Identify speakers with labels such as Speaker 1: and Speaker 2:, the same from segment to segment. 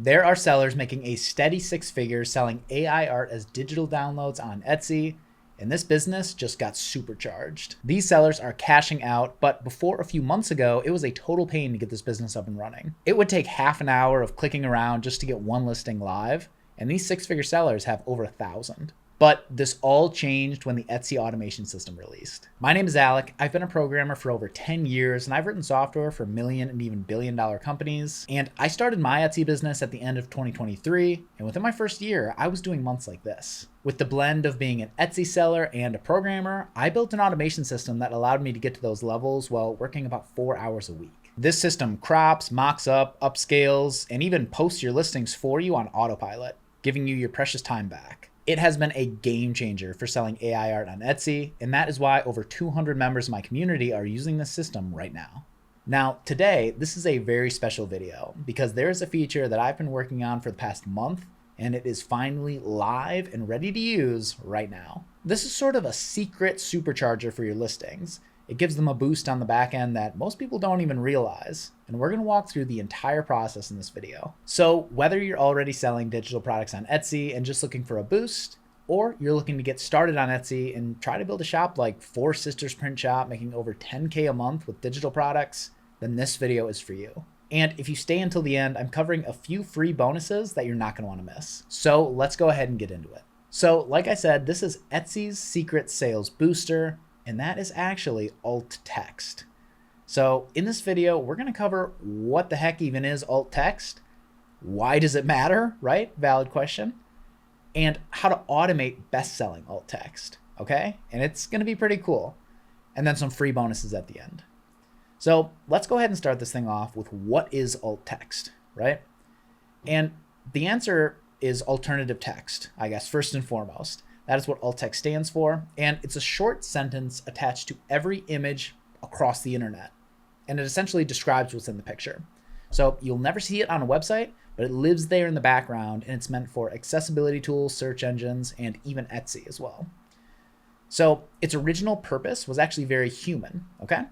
Speaker 1: There are sellers making a steady six figures selling AI art as digital downloads on Etsy, and this business just got supercharged. These sellers are cashing out, but before a few months ago, it was a total pain to get this business up and running. It would take half an hour of clicking around just to get one listing live, and these six-figure sellers have over 1,000. But this all changed when the Etsy automation system released. My name is Alec. I've been a programmer for over 10 years, and I've written software for million and even billion-dollar companies. And I started my Etsy business at the end of 2023, and within my first year, I was doing months like this. With the blend of being an Etsy seller and a programmer, I built an automation system that allowed me to get to those levels while working about 4 hours a week. This system crops, mocks up, upscales, and even posts your listings for you on autopilot, giving you your precious time back. It has been a game changer for selling AI art on Etsy, and that is why over 200 members of my community are using this system right now. Now, today, this is a very special video because there is a feature that I've been working on for the past month, and it is finally live and ready to use right now. This is sort of a secret supercharger for your listings. It gives them a boost on the back end that most people don't even realize. And we're going to walk through the entire process in this video. So whether you're already selling digital products on Etsy and just looking for a boost, or you're looking to get started on Etsy and try to build a shop like Four Sisters Print Shop making over 10K a month with digital products, then this video is for you. And if you stay until the end, I'm covering a few free bonuses that you're not going to want to miss. So let's go ahead and get into it. So like I said, this is Etsy's secret sales booster, and that is actually alt text. So in this video, we're going to cover what the heck even is alt text, why does it matter, right? Valid question. And how to automate best-selling alt text, okay? And it's going to be pretty cool. And then some free bonuses at the end. So let's go ahead and start this thing off with what is alt text, right? And the answer is alternative text, I guess, first and foremost. That is what alt text stands for. And it's a short sentence attached to every image across the internet. And it essentially describes what's in the picture. So you'll never see it on a website, but it lives there in the background, and it's meant for accessibility tools, search engines, and even Etsy as well. So its original purpose was actually very human, okay?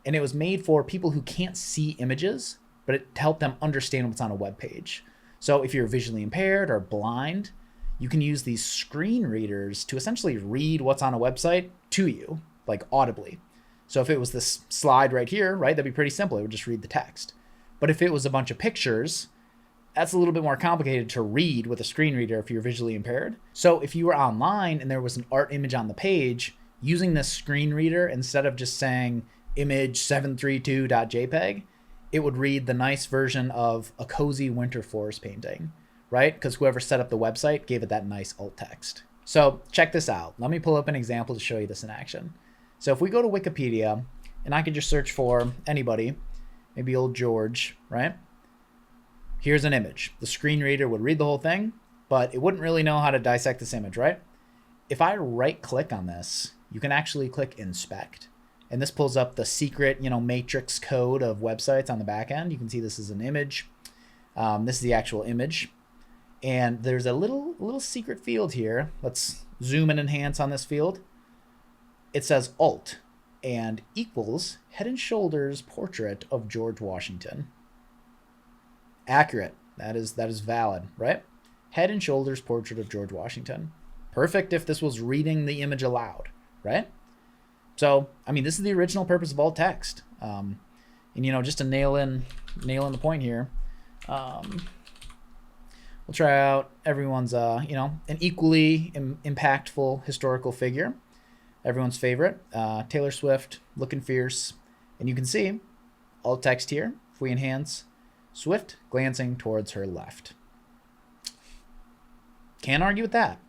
Speaker 1: And it was made for people who can't see images, but it helped them understand what's on a web page. So if you're visually impaired or blind, you can use these screen readers to essentially read what's on a website to you, like audibly. So if it was this slide right here, right, that'd be pretty simple. It would just read the text. But if it was a bunch of pictures, that's a little bit more complicated to read with a screen reader if you're visually impaired. So if you were online and there was an art image on the page, using this screen reader, instead of just saying image 732.jpg, it would read the nice version of a cozy winter forest painting, right? Because whoever set up the website gave it that nice alt text. So check this out. Let me pull up an example to show you this in action. So if we go to Wikipedia, and I could just search for anybody, maybe old George, right? Here's an image. The screen reader would read the whole thing, but it wouldn't really know how to dissect this image, right? If I right click on this, you can actually click inspect. And this pulls up the secret, matrix code of websites on the back end. You can see this is an image. This is the actual image. And there's a little secret field here. Let's zoom and enhance on this field. It says alt and equals Head and Shoulders portrait of George Washington. Accurate. That is valid, right? Head and Shoulders portrait of George Washington. Perfect if this was reading the image aloud, right? So, this is the original purpose of alt text. And just to nail in the point here, we'll try out everyone's, an equally impactful historical figure. Everyone's favorite, Taylor Swift, looking fierce. And you can see alt text here. If we enhance, Swift glancing towards her left. Can't argue with that.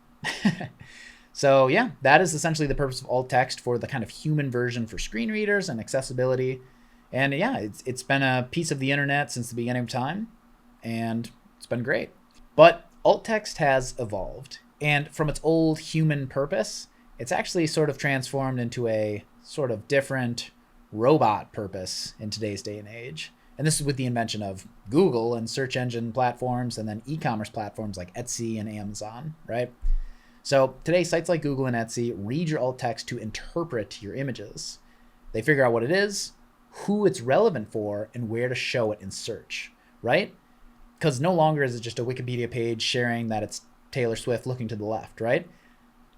Speaker 1: So yeah, that is essentially the purpose of alt text for the kind of human version for screen readers and accessibility. And yeah, it's been a piece of the internet since the beginning of time, and it's been great. But alt text has evolved, and from its old human purpose, it's actually sort of transformed into a sort of different robot purpose in today's day and age. And this is with the invention of Google and search engine platforms, and then e-commerce platforms like Etsy and Amazon, right? So today, sites like Google and Etsy read your alt text to interpret your images. They figure out what it is, who it's relevant for, and where to show it in search, right? Because no longer is it just a Wikipedia page sharing that it's Taylor Swift looking to the left, right?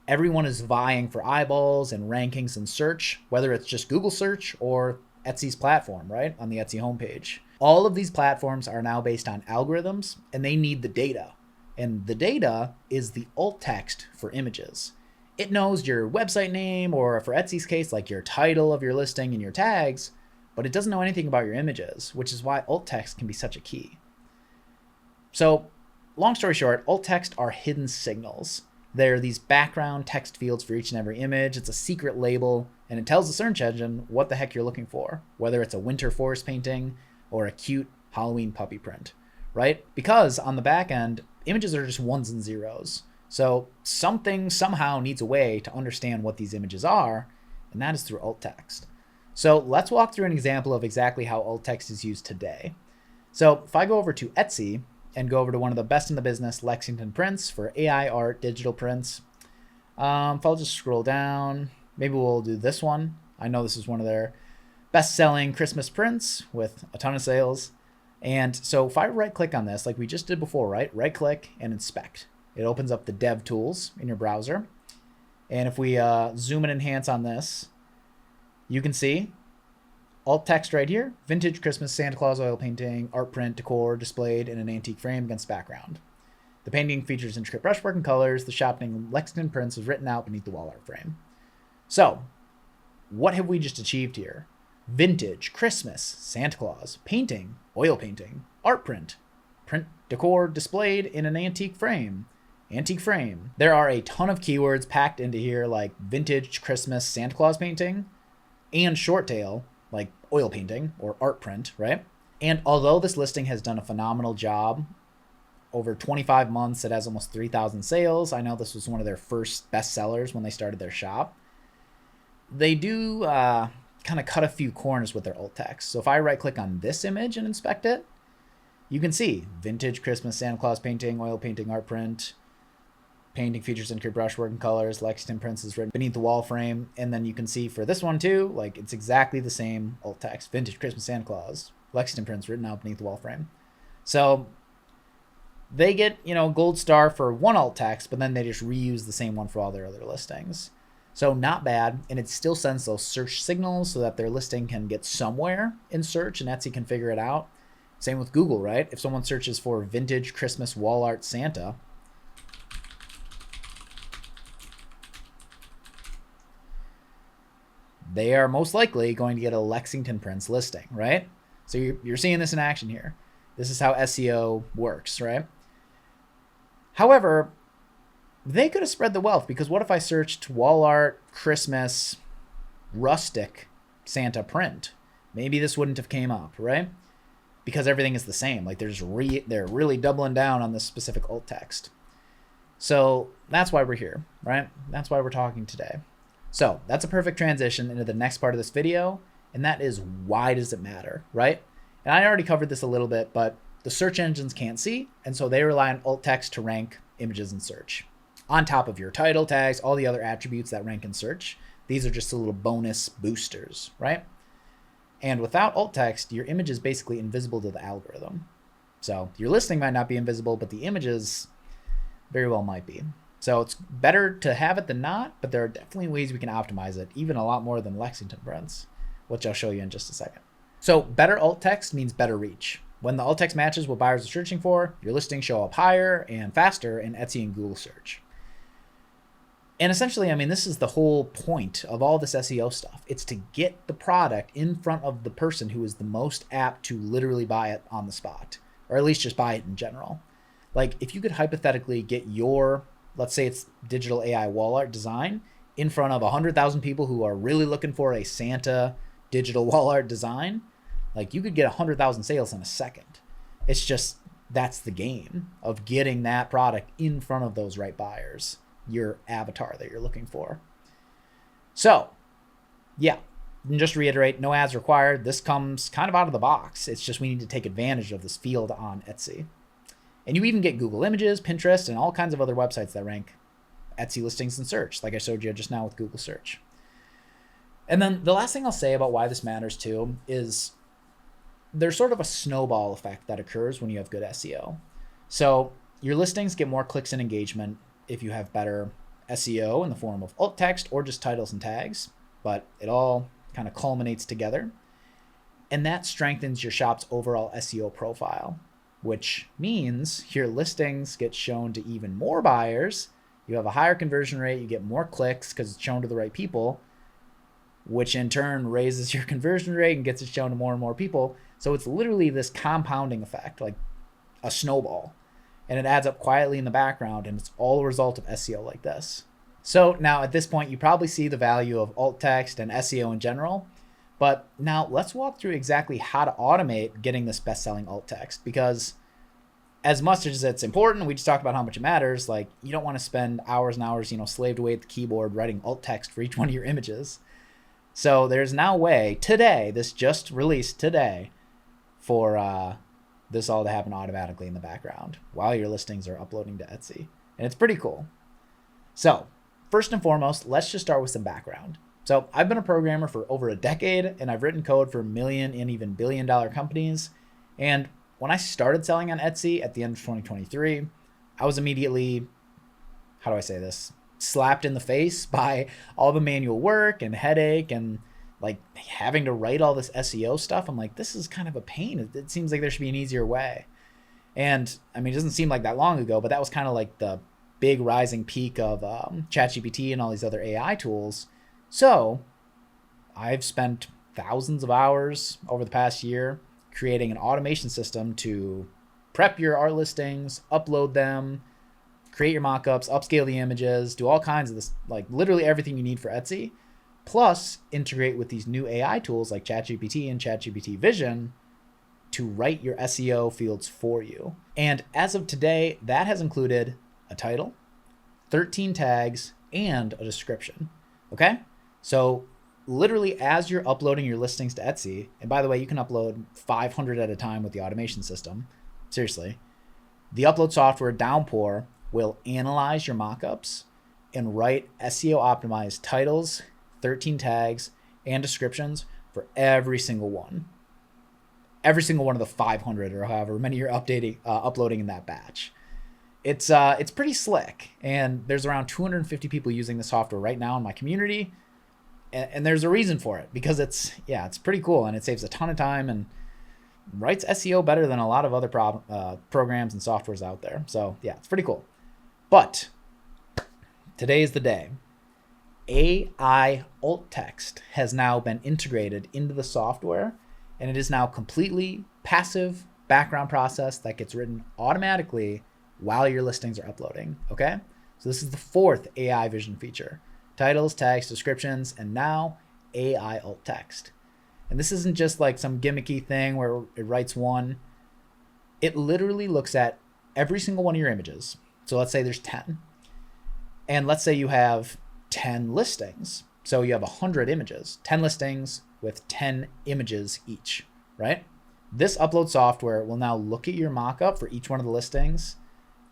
Speaker 1: Everyone is vying for eyeballs and rankings in search, whether it's just Google search or Etsy's platform, right? On the Etsy homepage. All of these platforms are now based on algorithms, and they need the data. And the data is the alt text for images. It knows your website name, or for Etsy's case, like your title of your listing and your tags, but it doesn't know anything about your images, which is why alt text can be such a key. So, long story short, alt text are hidden signals. They're these background text fields for each and every image. It's a secret label, and it tells the search engine what the heck you're looking for, whether it's a winter forest painting or a cute Halloween puppy print, right? Because on the back end, images are just ones and zeros. So something somehow needs a way to understand what these images are, and that is through alt text. So let's walk through an example of exactly how alt text is used today. So if I go over to Etsy and go over to one of the best in the business, Lexington Prints, for AI art digital prints, if I'll just scroll down, maybe we'll do this one. I know this is one of their best-selling Christmas prints with a ton of sales. And so if I right-click on this, like we just did before, right? Right-click and inspect. It opens up the dev tools in your browser. And if we zoom and enhance on this, you can see alt text right here: vintage Christmas Santa Claus oil painting, art print, decor displayed in an antique frame against background. The painting features intricate brushwork and colors. The shop name Lexington Prints is written out beneath the wall art frame. So what have we just achieved here? Vintage Christmas Santa Claus painting, oil painting, art print, print decor displayed in an antique frame. Antique frame. There are a ton of keywords packed into here, like vintage Christmas Santa Claus painting and short tail, like oil painting or art print, right? And although this listing has done a phenomenal job over 25 months, it has almost 3,000 sales. I know this was one of their first best sellers when they started their shop. They do kind of cut a few corners with their alt text. So if I right click on this image and inspect it, you can see vintage Christmas Santa Claus painting, oil painting, art print. Painting features intricate brushwork and colors. Lexington Prints is written beneath the wall frame. And then you can see for this one too, like it's exactly the same alt text. Vintage Christmas Santa Claus. Lexington Prints written out beneath the wall frame. So they get, gold star for one alt text, but then they just reuse the same one for all their other listings. So not bad. And it still sends those search signals so that their listing can get somewhere in search and Etsy can figure it out. Same with Google, right? If someone searches for vintage Christmas wall art Santa, they are most likely going to get a Lexington Prints listing, right? So you're seeing this in action here. This is how SEO works, right? However, they could have spread the wealth, because what if I searched wall art, Christmas, rustic Santa print? Maybe this wouldn't have came up, right? Because everything is the same. Like they're really doubling down on this specific alt text. So that's why we're here, right? That's why we're talking today. So that's a perfect transition into the next part of this video, and that is, why does it matter, right? And I already covered this a little bit, but the search engines can't see, and so they rely on alt text to rank images in search. On top of your title tags, all the other attributes that rank in search, these are just a little bonus boosters, right? And without alt text, your image is basically invisible to the algorithm. So your listing might not be invisible, but the images very well might be. So it's better to have it than not, but there are definitely ways we can optimize it, even a lot more than Lexington Prints, which I'll show you in just a second. So better alt text means better reach. When the alt text matches what buyers are searching for, your listings show up higher and faster in Etsy and Google search. And essentially, this is the whole point of all this SEO stuff. It's to get the product in front of the person who is the most apt to literally buy it on the spot, or at least just buy it in general. Like if you could hypothetically get your, let's say it's digital AI wall art design, in front of 100,000 people who are really looking for a Santa digital wall art design, like you could get 100,000 sales in a second. It's just, that's the game of getting that product in front of those right buyers, your avatar that you're looking for. So yeah, and just to reiterate, no ads required. This comes kind of out of the box. It's just we need to take advantage of this field on Etsy. And you even get Google Images, Pinterest, and all kinds of other websites that rank Etsy listings in search, like I showed you just now with Google search. And then the last thing I'll say about why this matters too is there's sort of a snowball effect that occurs when you have good SEO. So your listings get more clicks and engagement if you have better SEO in the form of alt text or just titles and tags, but it all kind of culminates together. And that strengthens your shop's overall SEO profile, which means your listings get shown to even more buyers. You have a higher conversion rate, you get more clicks because it's shown to the right people, which in turn raises your conversion rate and gets it shown to more and more people. So it's literally this compounding effect, like a snowball. And it adds up quietly in the background, and it's all a result of SEO like this. So now at this point, you probably see the value of alt text and SEO in general. But now let's walk through exactly how to automate getting this best-selling alt text, because as much as it's important, we just talked about how much it matters. Like, you don't want to spend hours and hours, slaved away at the keyboard writing alt text for each one of your images. So there's now a way today, this just released today, for this all to happen automatically in the background while your listings are uploading to Etsy. And it's pretty cool. So first and foremost, let's just start with some background. So I've been a programmer for over a decade, and I've written code for million and even billion-dollar companies. And when I started selling on Etsy at the end of 2023, I was immediately, how do I say this, slapped in the face by all the manual work and headache and like having to write all this SEO stuff. I'm like, this is kind of a pain. It seems like there should be an easier way. And I mean, it doesn't seem like that long ago, but that was kind of like the big rising peak of ChatGPT and all these other AI tools. So I've spent thousands of hours over the past year creating an automation system to prep your art listings, upload them, create your mockups, upscale the images, do all kinds of this, like literally everything you need for Etsy, plus integrate with these new AI tools like ChatGPT and ChatGPT Vision to write your SEO fields for you. And as of today, that has included a title, 13 tags, and a description. Okay? So literally as you're uploading your listings to Etsy, and by the way, you can upload 500 at a time with the automation system. Seriously. The upload software Downpour will analyze your mockups and write SEO optimized titles, 13 tags, and descriptions for every single one. Every single one of the 500 or however many you're uploading in that batch. It's pretty slick, and there's around 250 people using the software right now in my community, and there's a reason for it, because it's pretty cool, and it saves a ton of time and writes SEO better than a lot of other programs and softwares out there. So yeah, it's pretty cool. But today is the day. AI alt text has now been integrated into the software, and it is now completely passive background process that gets written automatically while your listings are uploading. Okay, so this is the fourth AI vision feature: titles, tags, descriptions, and now AI alt text. And this isn't just like some gimmicky thing where it writes one. It literally looks at every single one of your images. So let's say there's 10, and let's say you have 10 listings. So you have 100 images, 10 listings with 10 images each, right? This upload software will now look at your mockup for each one of the listings,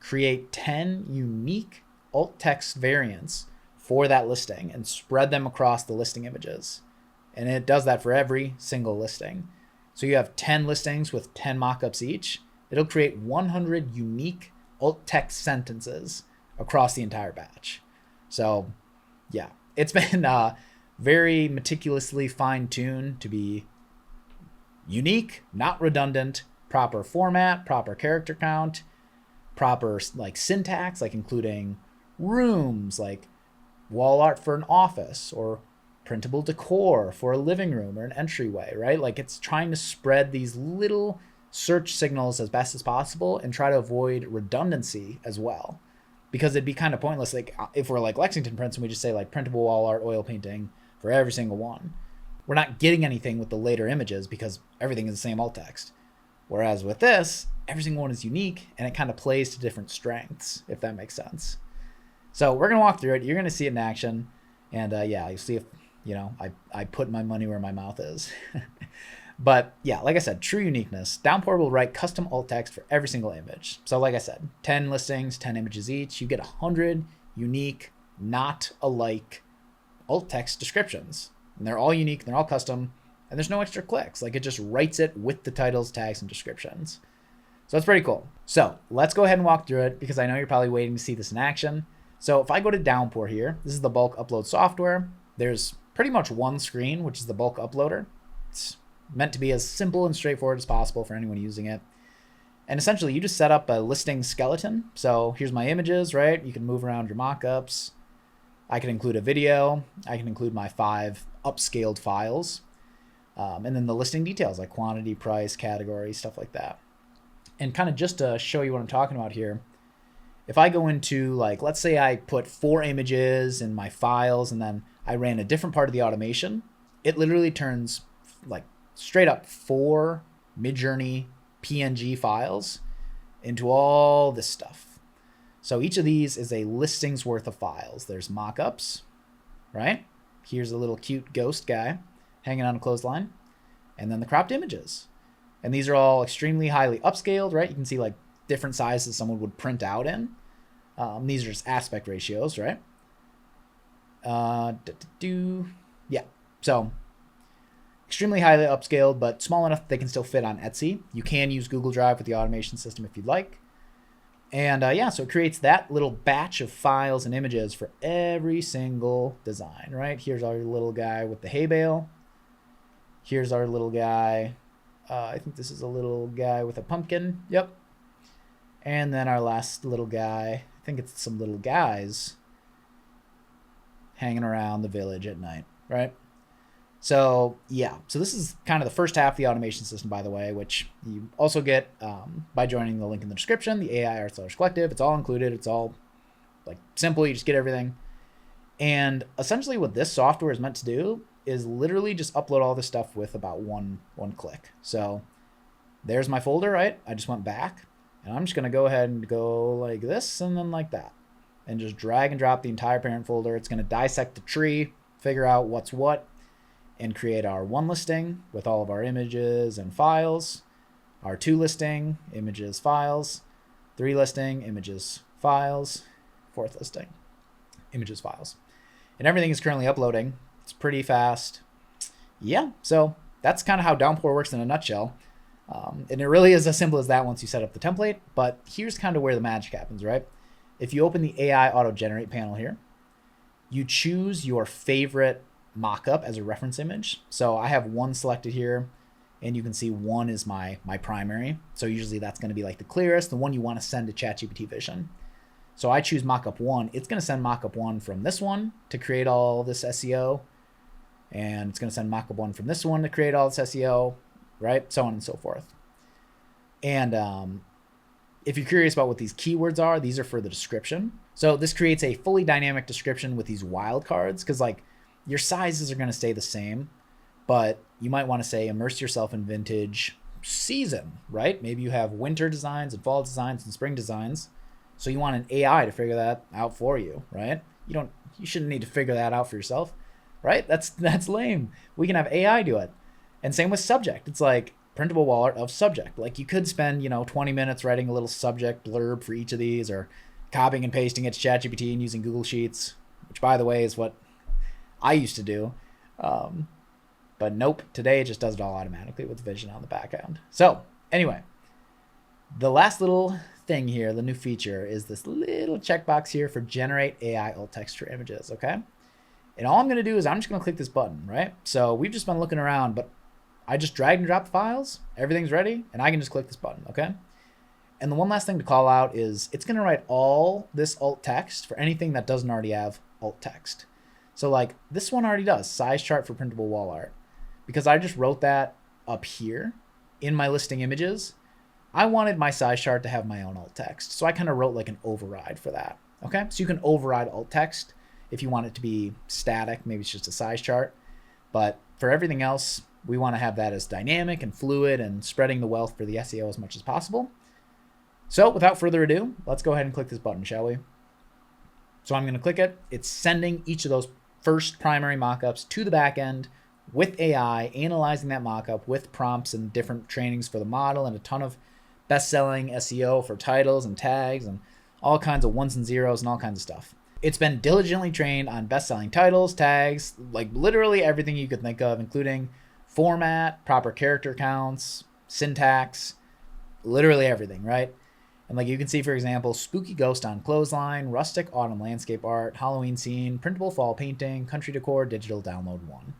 Speaker 1: create 10 unique alt text variants for that listing, and spread them across the listing images. And it does that for every single listing. So you have 10 listings with 10 mockups each. It'll create 100 unique alt text sentences across the entire batch. So yeah, it's been very meticulously fine-tuned to be unique, not redundant, proper format, proper character count, proper like syntax, like including rooms, like wall art for an office, or printable decor for a living room or an entryway, right? Like it's trying to spread these little search signals as best as possible and try to avoid redundancy as well. Because it'd be kind of pointless, like if we're like Lexington prints and we just say like printable wall art, oil painting for every single one. We're not getting anything with the later images because everything is the same alt text. Whereas with this, every single one is unique and it kind of plays to different strengths, if that makes sense. So we're going to walk through it. You're going to see it in action. And yeah, you'll see if, I put my money where my mouth is. But yeah, like I said, true uniqueness. Downpour will write custom alt text for every single image. So like I said, 10 listings, 10 images each. You get 100 unique, not alike alt text descriptions. And they're all unique. They're all custom and there's no extra clicks. Like, it just writes it with the titles, tags, and descriptions. So that's pretty cool. So let's go ahead and walk through it because I know you're probably waiting to see this in action. So if I go to Downpour here, this is the bulk upload software. There's pretty much one screen, which is the bulk uploader. It's meant to be as simple and straightforward as possible for anyone using it. And essentially, you just set up a listing skeleton. So here's my images, right? You can move around your mockups. I can include a video. I can include my 5 upscaled files. And then the listing details like quantity, price, category, stuff like that. And kind of just to show you what I'm talking about here, if I go into, like, let's say I put 4 images in my files and then I ran a different part of the automation, it literally turns like straight up 4 Midjourney PNG files into all this stuff. So each of these is a listing's worth of files. There's mockups, right? Here's a little cute ghost guy hanging on a clothesline, and then the cropped images. And these are all extremely highly upscaled, right? You can see like different sizes someone would print out in. These are just aspect ratios, right? Yeah. So extremely highly upscaled, but small enough that they can still fit on Etsy. You can use Google Drive with the automation system if you'd like. And yeah, so it creates that little batch of files and images for every single design, right? Here's our little guy with the hay bale. Here's our little guy. I think this is a little guy with a pumpkin. Yep. And then our last little guy, I think it's some little guys hanging around the village at night, right? So yeah, so this is kind of the first half of the automation system, by the way, which you also get by joining the link in the description, the AI Art Sellers Collective. It's all included. It's all like simple. You just get everything. And essentially what this software is meant to do is literally just upload all this stuff with about one click. So there's my folder, right? I just went back and I'm just going to go ahead and go like this and then like that and just drag and drop the entire parent folder. It's going to dissect the tree, figure out what's what, and create our 1 listing with all of our images and files, our 2 listing, images, files, 3 listing, images, files, 4th listing, images, files. And everything is currently uploading. It's pretty fast. Yeah, so that's kind of how Downpour works in a nutshell. And it really is as simple as that once you set up the template. But here's kind of where the magic happens, right? If you open the AI Auto Generate panel here, you choose your favorite mockup as a reference image. So I have 1 selected here, and you can see 1 is my primary. So usually that's going to be like the clearest, the one you want to send to ChatGPT Vision. So I choose mockup 1. It's going to send mockup 1 from this one to create all this SEO. And it's going to send mockup 1 from this one to create all this SEO, right? So on and so forth. And if you're curious about what these keywords are, these are for the description. So this creates a fully dynamic description with these wildcards, because like your sizes are going to stay the same, but you might want to say immerse yourself in vintage season, right? Maybe you have winter designs and fall designs and spring designs. So you want an AI to figure that out for you, right? You shouldn't need to figure that out for yourself, right? That's lame. We can have AI do it. And same with subject. It's like printable wall art of subject. Like you could spend, 20 minutes writing a little subject blurb for each of these, or copying and pasting it to ChatGPT and using Google Sheets, which by the way is what I used to do. But nope, today it just does it all automatically with Vision on the back end. So anyway, the last little thing here, the new feature, is this little checkbox here for generate AI alt text for images, okay? And all I'm going to do is I'm just going to click this button, right? So we've just been looking around, but I just drag and drop the files, everything's ready, and I can just click this button, okay? And the one last thing to call out is it's going to write all this alt text for anything that doesn't already have alt text. So like this one already does size chart for printable wall art. Because I just wrote that up here in my listing images, I wanted my size chart to have my own alt text. So I kind of wrote like an override for that. Okay, so you can override alt text if you want it to be static. Maybe it's just a size chart. But for everything else, we want to have that as dynamic and fluid and spreading the wealth for the SEO as much as possible. So without further ado, let's go ahead and click this button, shall we? So I'm going to click it. It's sending each of those first primary mockups to the back end with AI, analyzing that mockup with prompts and different trainings for the model and a ton of best-selling SEO for titles and tags and all kinds of ones and zeros and all kinds of stuff. It's been diligently trained on best-selling titles, tags, like literally everything you could think of, including format, proper character counts, syntax, literally everything, right? And like you can see, for example, spooky ghost on clothesline, rustic autumn landscape art, Halloween scene, printable fall painting, country decor, digital download 1,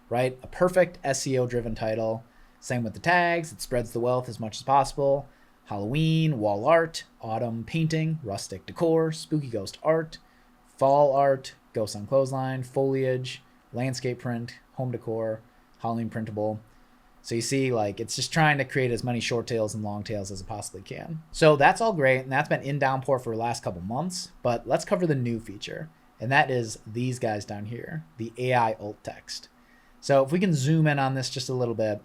Speaker 1: right? A perfect SEO driven title. Same with the tags. It spreads the wealth as much as possible. Halloween, wall art, autumn painting, rustic decor, spooky ghost art, fall art, ghost on clothesline, foliage, landscape print, home decor, Halloween printable. So you see, like, it's just trying to create as many short tails and long tails as it possibly can. So that's all great, and that's been in Downpour for the last couple months, but let's cover the new feature, and that is these guys down here, the AI alt text. So if we can zoom in on this just a little bit,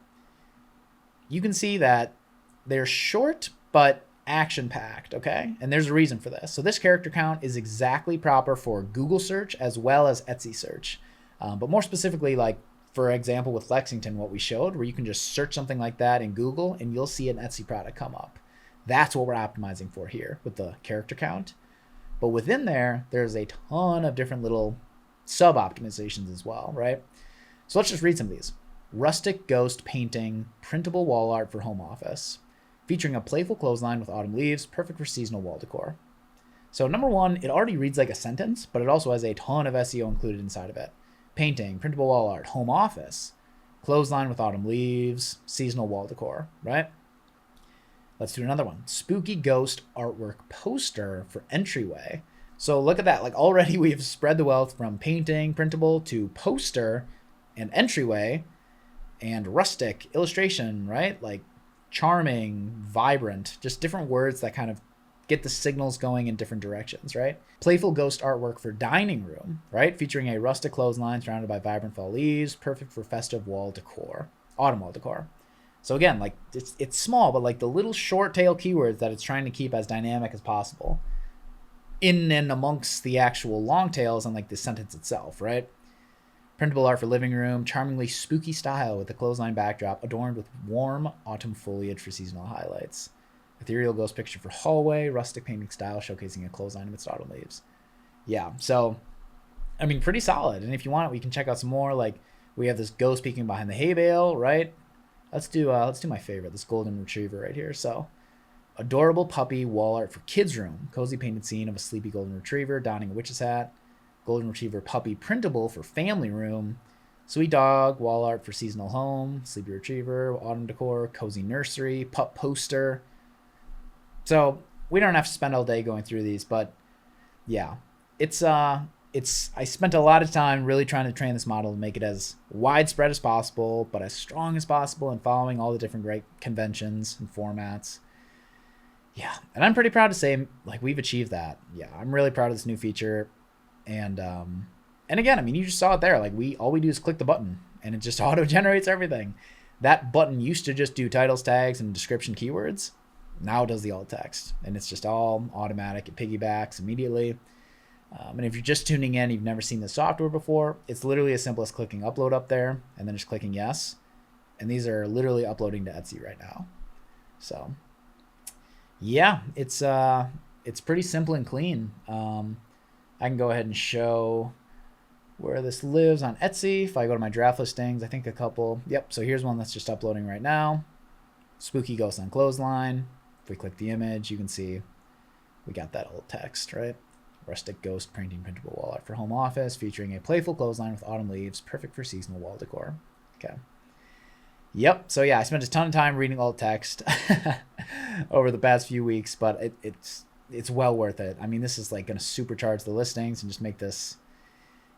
Speaker 1: you can see that they're short but action-packed, okay? And there's a reason for this. So this character count is exactly proper for Google search as well as Etsy search. But more specifically, like, for example, with Lexington, what we showed, where you can just search something like that in Google and you'll see an Etsy product come up. That's what we're optimizing for here with the character count. But within there, there's a ton of different little sub-optimizations as well, right? So let's just read some of these. Rustic ghost painting, printable wall art for home office, featuring a playful clothesline with autumn leaves, perfect for seasonal wall decor. So number one, it already reads like a sentence, but it also has a ton of SEO included inside of it. Painting, printable wall art, home office, clothesline with autumn leaves, seasonal wall decor, right? Let's do another one. Spooky ghost artwork poster for entryway. So look at that. Like already we've spread the wealth from painting, printable to poster and entryway and rustic illustration, right? Like charming, vibrant, just different words that kind of get the signals going in different directions, right? Playful ghost artwork for dining room, right? Featuring a rustic clothesline surrounded by vibrant fall leaves, perfect for festive wall decor, autumn wall decor. So again, like it's small, but like the little short tail keywords that it's trying to keep as dynamic as possible in and amongst the actual long tails and like the sentence itself, right? Printable art for living room, charmingly spooky style with a clothesline backdrop adorned with warm autumn foliage for seasonal highlights. Ethereal ghost picture for hallway, rustic painting style showcasing a clothesline amidst autumn leaves. Yeah, so, I mean, pretty solid. And if you want it, we can check out some more. Like, we have this ghost peeking behind the hay bale, right? Let's do my favorite, this golden retriever right here. So, adorable puppy wall art for kids' room. Cozy painted scene of a sleepy golden retriever donning a witch's hat. Golden retriever puppy printable for family room. Sweet dog wall art for seasonal home. Sleepy retriever, autumn decor, cozy nursery, pup poster. So we don't have to spend all day going through these, but yeah, I spent a lot of time really trying to train this model to make it as widespread as possible, but as strong as possible and following all the different great conventions and formats. Yeah. And I'm pretty proud to say, like, we've achieved that. Yeah. I'm really proud of this new feature. And again, I mean, you just saw it there. Like all we do is click the button and it just auto generates everything. That button used to just do titles, tags, and description keywords. Now it does the alt text, and it's just all automatic. It piggybacks immediately. And if you're just tuning in, you've never seen the software before, it's literally as simple as clicking upload up there and then just clicking yes. And these are literally uploading to Etsy right now. So yeah, it's pretty simple and clean. I can go ahead and show where this lives on Etsy. If I go to my draft listings, I think a couple. Yep. So here's one that's just uploading right now. Spooky ghost on clothesline. If we click the image, you can see we got that alt text, right? Rustic ghost painting printable wall art for home office, featuring a playful clothesline with autumn leaves, perfect for seasonal wall decor. Okay. Yep. So yeah, I spent a ton of time reading alt text over the past few weeks, but it's well worth it. I mean, this is like going to supercharge the listings and just make this.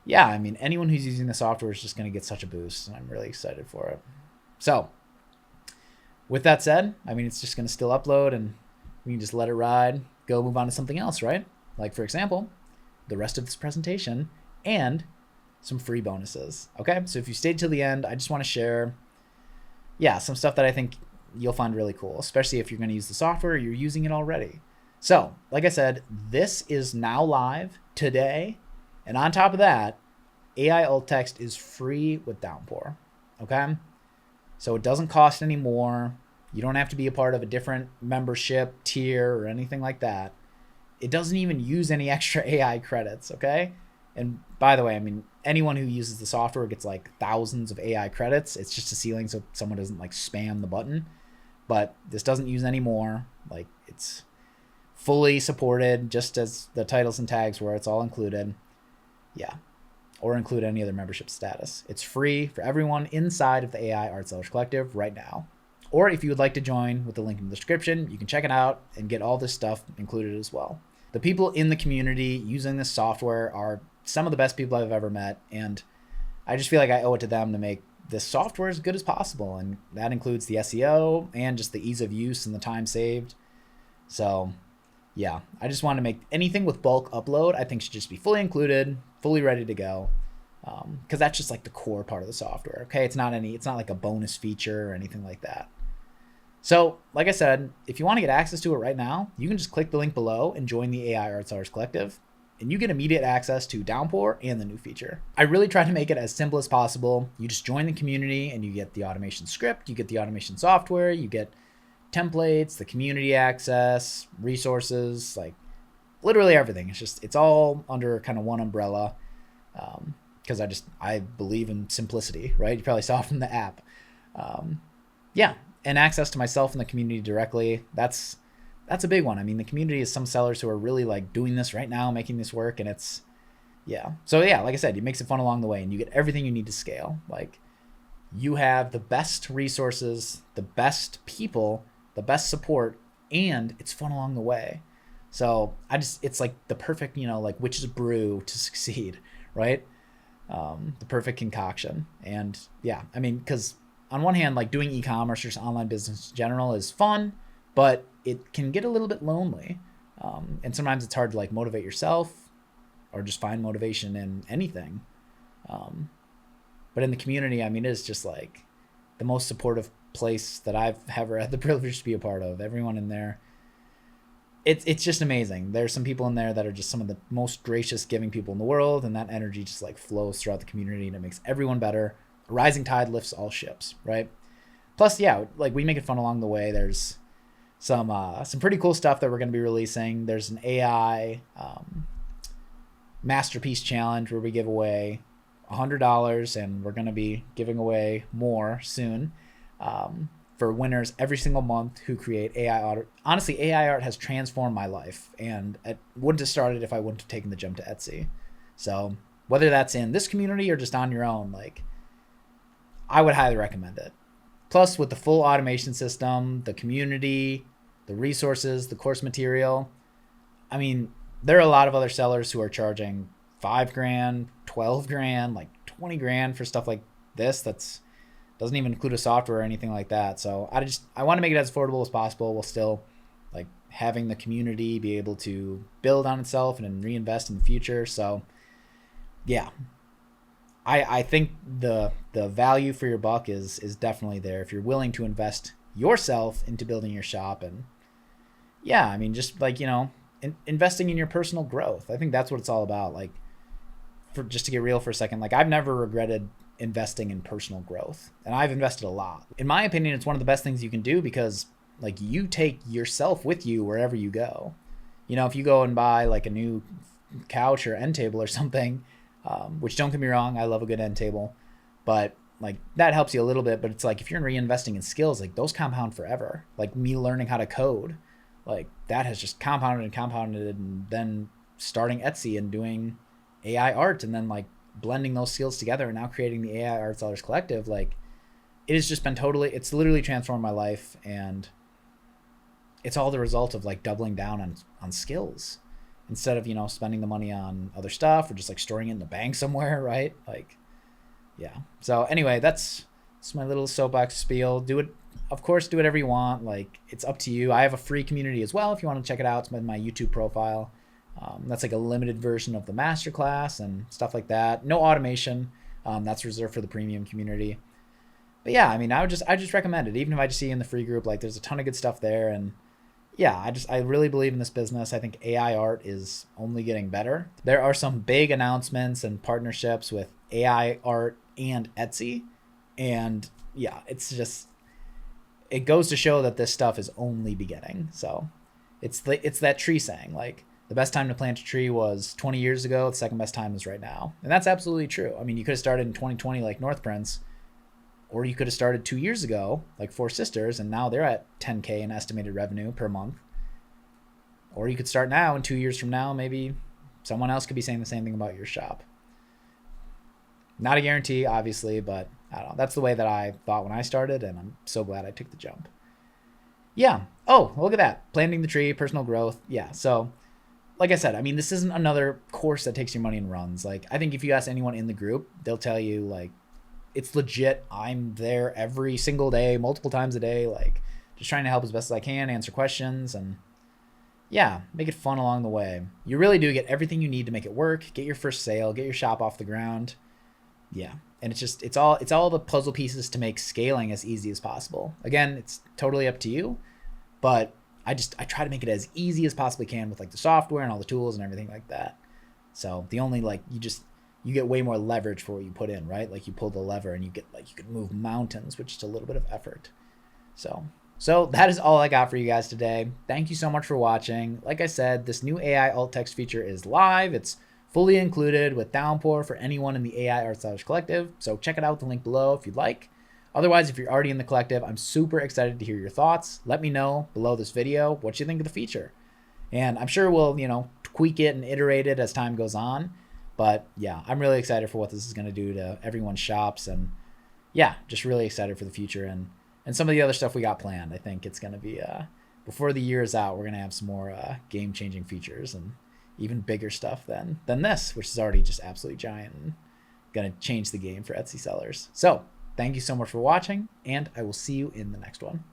Speaker 1: Yeah, I mean, anyone who's using the software is just going to get such a boost, and I'm really excited for it. So, with that said, I mean, it's just going to still upload, and we can just let it ride, go move on to something else, right? Like, for example, the rest of this presentation and some free bonuses, okay? So if you stayed till the end, I just want to share, yeah, some stuff that I think you'll find really cool, especially if you're going to use the software or you're using it already. So, like I said, this is now live today, and on top of that, AI alt text is free with Downpour, okay? So it doesn't cost any more. You don't have to be a part of a different membership tier or anything like that. It doesn't even use any extra AI credits, okay? And by the way, I mean, anyone who uses the software gets like thousands of AI credits. It's just a ceiling so someone doesn't like spam the button. But this doesn't use any more. Like, it's fully supported, just as the titles and tags were. It's all included. Yeah. Or include any other membership status. It's free for everyone inside of the AI Art Sellers Collective right now. Or if you would like to join with the link in the description, you can check it out and get all this stuff included as well. The people in the community using this software are some of the best people I've ever met, and I just feel like I owe it to them to make this software as good as possible, and that includes the SEO and just the ease of use and the time saved. So yeah, I just want to make anything with bulk upload, I think should just be fully included, fully ready to go, because that's just like the core part of the software. Okay, it's not like a bonus feature or anything like that. So like I said, if you want to get access to it right now, you can just click the link below and join the AI Art Sellers Collective, and you get immediate access to Downpour and the new feature. I really try to make it as simple as possible. You just join the community and you get the automation script, you get the automation software, you get templates, the community access, resources, like literally everything. It's all under kind of one umbrella, because I believe in simplicity, right? You probably saw from the app. Yeah, and access to myself and the community directly. That's a big one. I mean, the community is some sellers who are really like doing this right now, making this work, and it's, yeah. So yeah, like I said, it makes it fun along the way, and you get everything you need to scale. Like, you have the best resources, the best people, the best support, and it's fun along the way. So it's like the perfect, like witch's brew to succeed, right? The perfect concoction. And yeah, I mean, because on one hand, like doing e-commerce or just online business in general is fun, but it can get a little bit lonely. And sometimes it's hard to like motivate yourself or just find motivation in anything. But in the community, I mean, it is just like the most supportive place that I've ever had the privilege to be a part of. Everyone in there, it's just amazing. There's some people in there that are just some of the most gracious, giving people in the world, and that energy just like flows throughout the community, and it makes everyone better. A rising tide lifts all ships, right? Plus, yeah, like we make it fun along the way. There's some pretty cool stuff that we're going to be releasing. There's an AI masterpiece challenge where we give away $100, and we're going to be giving away more soon, for winners every single month who create AI art. Honestly, AI art has transformed my life, and it wouldn't have started if I wouldn't have taken the jump to Etsy. So whether that's in this community or just on your own, like, I would highly recommend it. Plus, with the full automation system, the community, the resources, the course material, I mean, there are a lot of other sellers who are charging $5,000, $12,000, like $20,000 for stuff like this. That's doesn't even include a software or anything like that. So I want to make it as affordable as possible while still like having the community be able to build on itself and then reinvest in the future. So yeah, I think the value for your buck is definitely there if you're willing to invest yourself into building your shop. And yeah, I mean, just like, investing in your personal growth. I think that's what it's all about. Like, just to get real for a second, like I've never regretted investing in personal growth, and I've invested a lot. In my opinion, it's one of the best things you can do, because like you take yourself with you wherever you go. If you go and buy like a new couch or end table or something, which, don't get me wrong, I love a good end table, but like that helps you a little bit. But it's like if you're reinvesting in skills, like those compound forever. Like me learning how to code, like that has just compounded and compounded, and then starting Etsy and doing AI art, and then like blending those skills together and now creating the AI Art Sellers Collective. Like, it has just been it's literally transformed my life, and it's all the result of like doubling down on skills instead of, spending the money on other stuff or just like storing it in the bank somewhere, right? Like, yeah. So anyway, that's my little soapbox spiel. Of course, do whatever you want. Like, it's up to you. I have a free community as well if you want to check it out. It's my YouTube profile. That's like a limited version of the masterclass and stuff like that. No automation. That's reserved for the premium community. But yeah, I mean, I just recommend it. Even if I just see you in the free group, like there's a ton of good stuff there. And yeah, I really believe in this business. I think AI art is only getting better. There are some big announcements and partnerships with AI art and Etsy. And yeah, it goes to show that this stuff is only beginning. So it's that tree saying, like, the best time to plant a tree was 20 years ago. The second best time is right now. And that's absolutely true. I mean, you could have started in 2020 like North Prince, or you could have started 2 years ago like Four Sisters, and now they're at 10K in estimated revenue per month. Or you could start now, and 2 years from now, maybe someone else could be saying the same thing about your shop. Not a guarantee, obviously, but I don't know. That's the way that I thought when I started, and I'm so glad I took the jump. Yeah. Oh, look at that. Planting the tree, personal growth. Yeah. So, like I said, I mean, this isn't another course that takes your money and runs. Like, I think if you ask anyone in the group, they'll tell you, like, it's legit. I'm there every single day, multiple times a day, like, just trying to help as best as I can, answer questions, and yeah, make it fun along the way. You really do get everything you need to make it work, get your first sale, get your shop off the ground. Yeah. And it's all the puzzle pieces to make scaling as easy as possible. Again, it's totally up to you, but I try to make it as easy as possibly can with like the software and all the tools and everything like that. So the only like, you get way more leverage for what you put in, right? Like you pull the lever and you can move mountains, which is a little bit of effort. So that is all I got for you guys today. Thank you so much for watching. Like I said, this new AI alt text feature is live. It's fully included with Downpour for anyone in the AI Art Stylers Collective. So check it out with the link below if you'd like. Otherwise, if you're already in the collective, I'm super excited to hear your thoughts. Let me know below this video what you think of the feature. And I'm sure we'll, tweak it and iterate it as time goes on. But yeah, I'm really excited for what this is going to do to everyone's shops. And yeah, just really excited for the future and some of the other stuff we got planned. I think it's going to be, before the year is out, we're going to have some more game-changing features and even bigger stuff than this, which is already just absolutely giant and going to change the game for Etsy sellers. So thank you so much for watching, and I will see you in the next one.